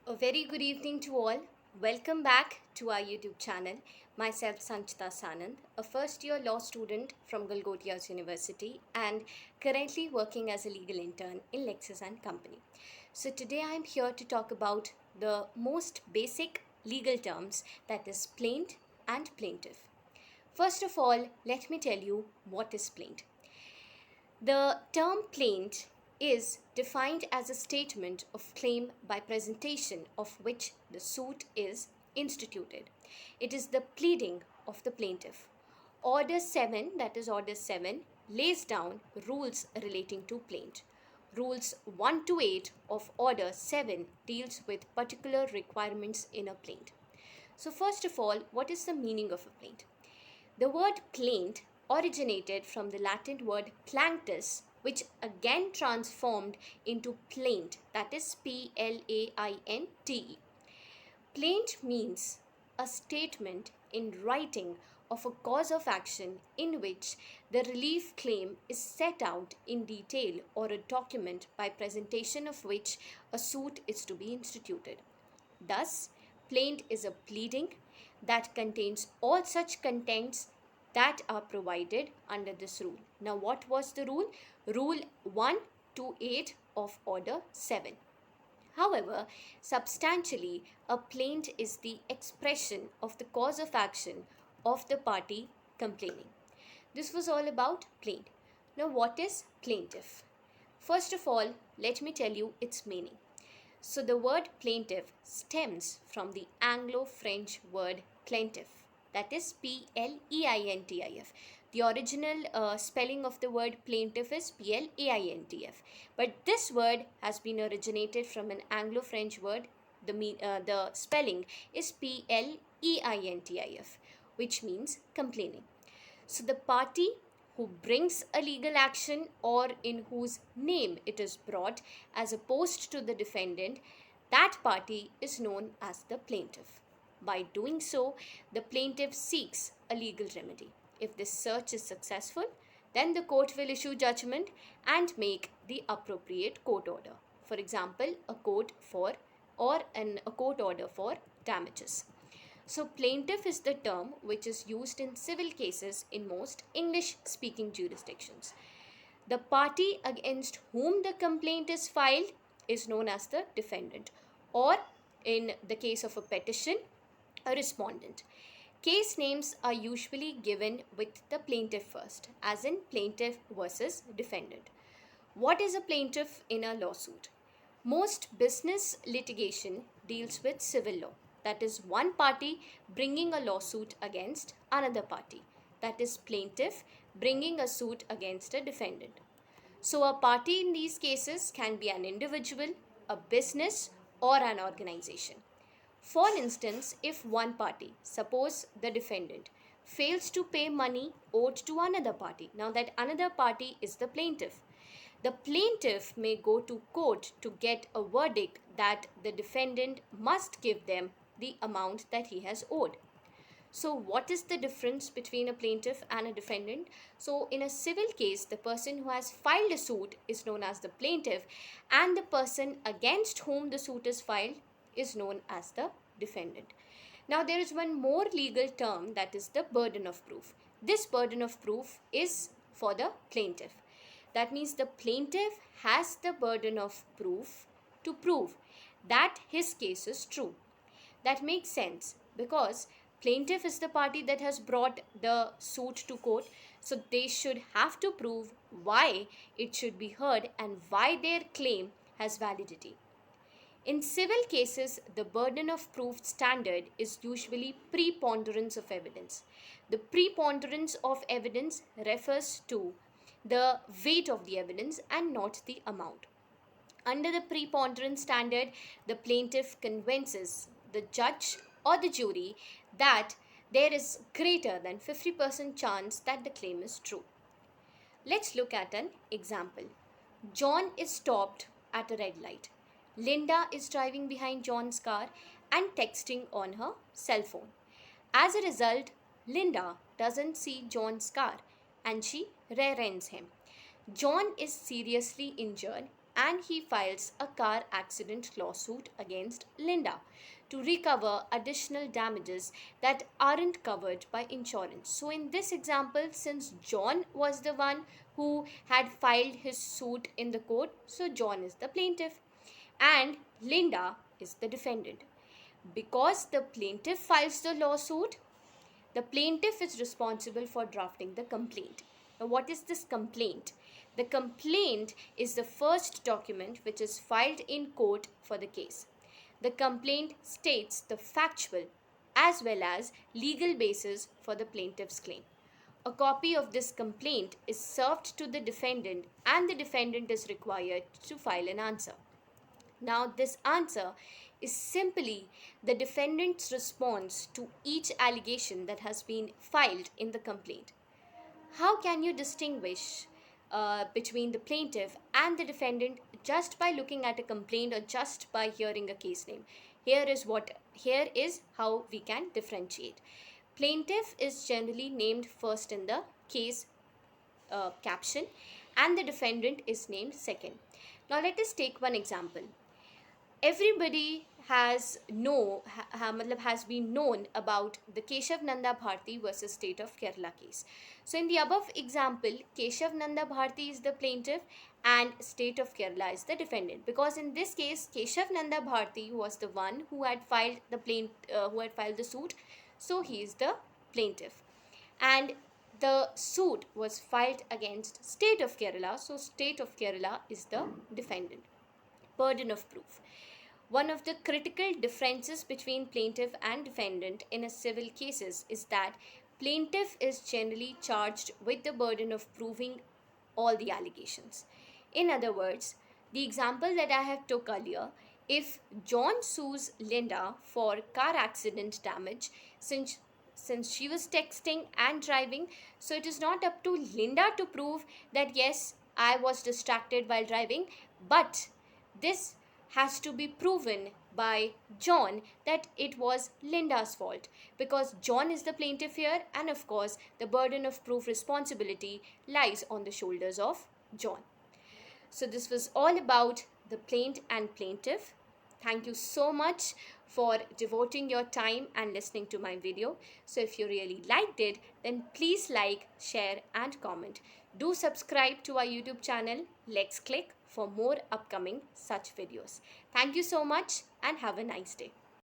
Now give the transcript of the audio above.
A very good evening to all. Welcome back to our YouTube channel. Myself, Sanchita Sanand, a first year law student from Golgothia's University and currently working as a legal intern in LEXIS and Company. So, today I am here to talk about the most basic legal terms, that is, plaint and plaintiff. First of all, let me tell you what is plaint. The term plaint is defined as a statement of claim by presentation of which the suit is instituted. It is the pleading of the plaintiff. Order 7, that is Order 7, lays down rules relating to plaint. Rules 1 to 8 of Order 7 deals with particular requirements in a plaint. So, first of all, what is the meaning of a plaint? The word plaint originated from the Latin word planctus, which again transformed into plaint, that is Plainte. Plaint means a statement in writing of a cause of action in which the relief claim is set out in detail or a document by presentation of which a suit is to be instituted. Thus, plaint is a pleading that contains all such contents that are provided under this rule. Now, what was the rule? Rule 1 to 8 of Order 7. However, substantially, a plaint is the expression of the cause of action of the party complaining. This was all about plaint. Now, what is plaintiff? First of all, let me tell you its meaning. So, the word plaintiff stems from the Anglo-French word plaintif, that is Plaintif. The original spelling of the word plaintiff is Plaintf, but this word has been originated from an Anglo-French word. The spelling is Plaintif, which means complaining. So, the party who brings a legal action or in whose name it is brought as opposed to the defendant, that party is known as the plaintiff. By doing so, the plaintiff seeks a legal remedy. If this search is successful, then the court will issue judgment and make the appropriate court order. For example, a court order for damages. So, plaintiff is the term which is used in civil cases in most English speaking jurisdictions. The party against whom the complaint is filed is known as the defendant, or in the case of a petition, a respondent. Case names are usually given with the plaintiff first, as in plaintiff versus defendant. What is a plaintiff in a lawsuit? Most business litigation deals with civil law. That is one party bringing a lawsuit against another party. That is plaintiff bringing a suit against a defendant. So, a party in these cases can be an individual, a business, or an organization. For instance, if one party, suppose the defendant, fails to pay money owed to another party, now that another party is the plaintiff, the plaintiff may go to court to get a verdict that the defendant must give them the amount that he has owed. So, what is the difference between a plaintiff and a defendant? So, in a civil case, the person who has filed a suit is known as the plaintiff, and the person against whom the suit is filed is known as the defendant. Now, there is one more legal term, that is the burden of proof. This burden of proof is for the plaintiff. That means the plaintiff has the burden of proof to prove that his case is true. That makes sense because plaintiff is the party that has brought the suit to court, so they should have to prove why it should be heard and why their claim has validity. In civil cases, the burden of proof standard is usually preponderance of evidence. The preponderance of evidence refers to the weight of the evidence and not the amount. Under the preponderance standard, the plaintiff convinces the judge or the jury that there is greater than 50% chance that the claim is true. Let's look at an example. John is stopped at a red light. Linda is driving behind John's car and texting on her cell phone. As a result, Linda doesn't see John's car and she rear ends him. John is seriously injured and he files a car accident lawsuit against Linda to recover additional damages that aren't covered by insurance. So, in this example, since John was the one who had filed his suit in the court, so John is the plaintiff and Linda is the defendant. Because the plaintiff files the lawsuit, the plaintiff is responsible for drafting the complaint. Now, what is this complaint? The complaint is the first document which is filed in court for the case. The complaint states the factual as well as legal basis for the plaintiff's claim. A copy of this complaint is served to the defendant, and the defendant is required to file an answer. Now, this answer is simply the defendant's response to each allegation that has been filed in the complaint. How can you distinguish between the plaintiff and the defendant just by looking at a complaint or just by hearing a case name? Here is how we can differentiate. Plaintiff is generally named first in the case caption, and the defendant is named second. Now, let us take one example. Everybody has been known about the Keshav Nanda Bharti versus State of Kerala case. So in the above example, Keshav Nanda Bharti is the plaintiff and State of Kerala is the defendant, because in this case Keshav Nanda Bharti was the one who had filed the suit, so he is the plaintiff, and the suit was filed against State of Kerala, so State of Kerala is the defendant. Burden of proof. One of the critical differences between plaintiff and defendant in a civil cases is that plaintiff is generally charged with the burden of proving all the allegations. In other words, the example that I have took earlier, if John sues Linda for car accident damage, since she was texting and driving, so it is not up to Linda to prove that yes, I was distracted while driving, but this has to be proven by John that it was Linda's fault, because John is the plaintiff here, and of course the burden of proof responsibility lies on the shoulders of John. So this was all about the plaint and plaintiff. Thank you so much for devoting your time and listening to my video. So if you really liked it, then please like, share and comment. Do subscribe to our YouTube channel Lexcliq for more upcoming such videos. Thank you so much and have a nice day.